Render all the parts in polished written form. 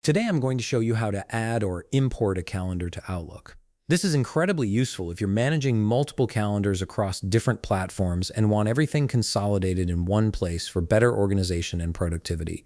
Today I'm going to show you how to add or import a calendar to Outlook. This is incredibly useful if you're managing multiple calendars across different platforms and want everything consolidated in one place for better organization and productivity.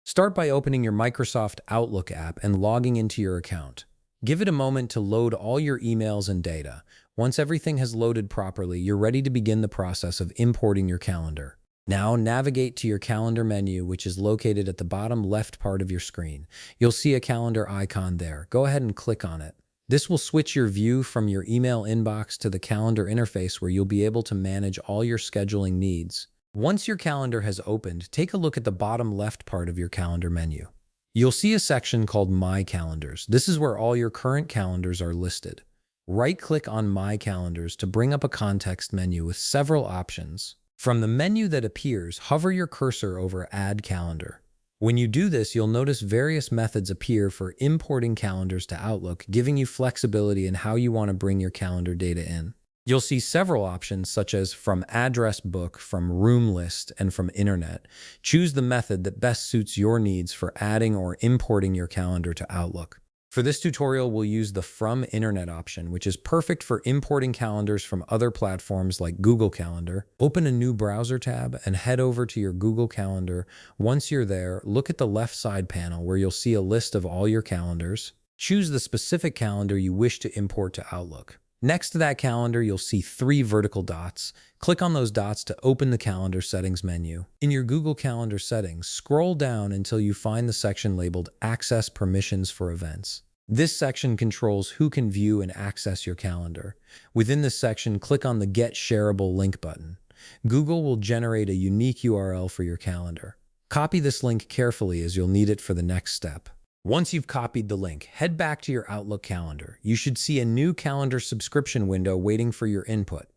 Start by opening your Microsoft Outlook app and logging into your account. Give it a moment to load all your emails and data. Once everything has loaded properly, you're ready to begin the process of importing your calendar. Now navigate to your calendar menu, which is located at the bottom left part of your screen. You'll see a calendar icon there. Go ahead and click on it. This will switch your view from your email inbox to the calendar interface where you'll be able to manage all your scheduling needs. Once your calendar has opened, take a look at the bottom left part of your calendar menu. You'll see a section called My Calendars. This is where all your current calendars are listed. Right-click on My Calendars to bring up a context menu with several options. From the menu that appears, hover your cursor over Add Calendar. When you do this, you'll notice various methods appear for importing calendars to Outlook, giving you flexibility in how you want to bring your calendar data in. You'll see several options such as from Address Book, from Room List, and from Internet. Choose the method that best suits your needs for adding or importing your calendar to Outlook. For this tutorial, we'll use the From Internet option, which is perfect for importing calendars from other platforms like Google Calendar. Open a new browser tab and head over to your Google Calendar. Once you're there, look at the left side panel where you'll see a list of all your calendars. Choose the specific calendar you wish to import to Outlook. Next to that calendar, you'll see 3 vertical dots. Click on those dots to open the Calendar Settings menu. In your Google Calendar settings, scroll down until you find the section labeled Access Permissions for Events. This section controls who can view and access your calendar. Within this section, click on the Get Shareable Link button. Google will generate a unique URL for your calendar. Copy this link carefully as you'll need it for the next step. Once you've copied the link, head back to your Outlook calendar. You should see a new calendar subscription window waiting for your input.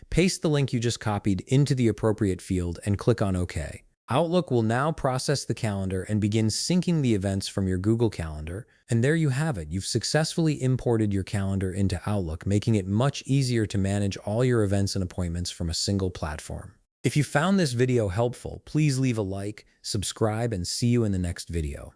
Paste the link you just copied into the appropriate field and click on OK. Outlook will now process the calendar and begin syncing the events from your Google Calendar. And there you have it. You've successfully imported your calendar into Outlook, making it much easier to manage all your events and appointments from a single platform. If you found this video helpful, please leave a like, subscribe, and see you in the next video.